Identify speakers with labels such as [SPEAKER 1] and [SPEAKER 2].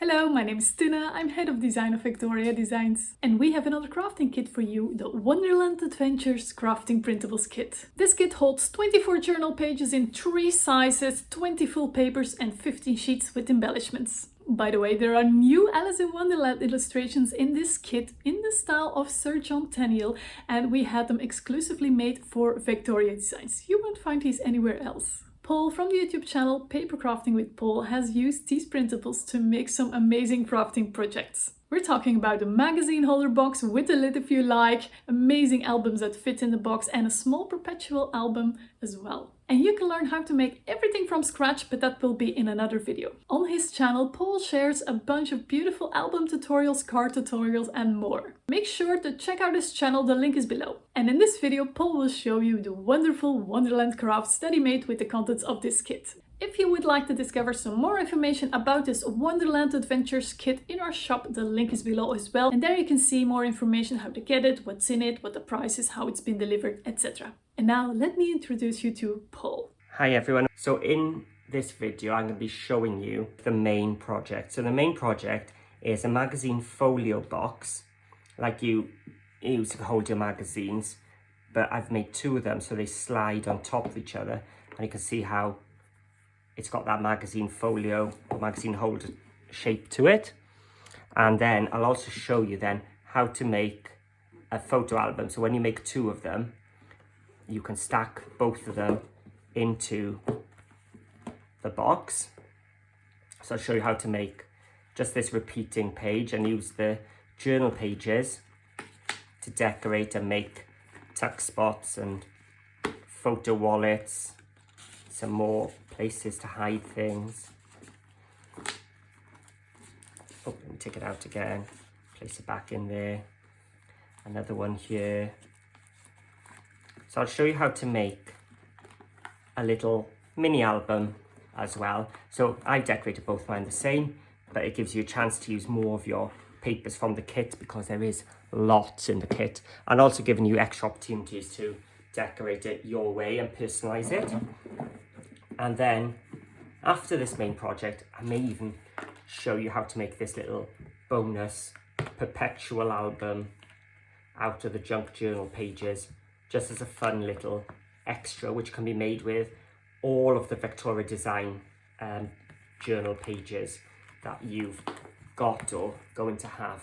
[SPEAKER 1] Hello, my name is Tina, I'm head of design of VectoriaDesigns. And we have another crafting kit for you, the Wonderland Adventures Crafting Printables Kit. This kit holds 24 journal pages in 3 sizes, 20 full papers and 15 sheets with embellishments. By the way, there are new Alice in Wonderland illustrations in this kit in the style of Sir John Tenniel, and we had them exclusively made for VectoriaDesigns. You won't find these anywhere else. Paul from the YouTube channel Paper Crafting with Paul has used these printables to make some amazing crafting projects. We're talking about a magazine holder box with a lid if you like, amazing albums that fit in the box and a small perpetual album as well. And you can learn how to make everything from scratch, but that will be in another video. On his channel, Paul shares a bunch of beautiful album tutorials, card tutorials and more. Make sure to check out his channel, the link is below. And in this video, Paul will show you the wonderful Wonderland crafts that he made with the contents of this kit. If you would like to discover some more information about this Wonderland Adventures kit in our shop, the link is below as well. And there you can see more information, how to get it, what's in it, what the price is, how it's been delivered, etc. And now let me introduce you to Paul.
[SPEAKER 2] Hi everyone. So in this video, I'm going to be showing you the main project. So the main project is a magazine folio box, like you use to hold your magazines, but I've made 2 of them so they slide on top of each other, and you can see how it's got that magazine folio, magazine holder shape to it. And then I'll also show you then how to make a photo album. So when you make 2 of them, you can stack both of them into the box. So I'll show you how to make just this repeating page and use the journal pages to decorate and make tuck spots and photo wallets, some more places to hide things. Oh, let me take it out again, place it back in there. Another one here. So I'll show you how to make a little mini album as well. So I decorated both mine the same, but it gives you a chance to use more of your papers from the kit because there is lots in the kit, and also giving you extra opportunities to decorate it your way and personalize it. And then after this main project, I may even show you how to make this little bonus perpetual album out of the junk journal pages, just as a fun little extra, which can be made with all of the VectoriaDesign journal pages that you've got or going to have.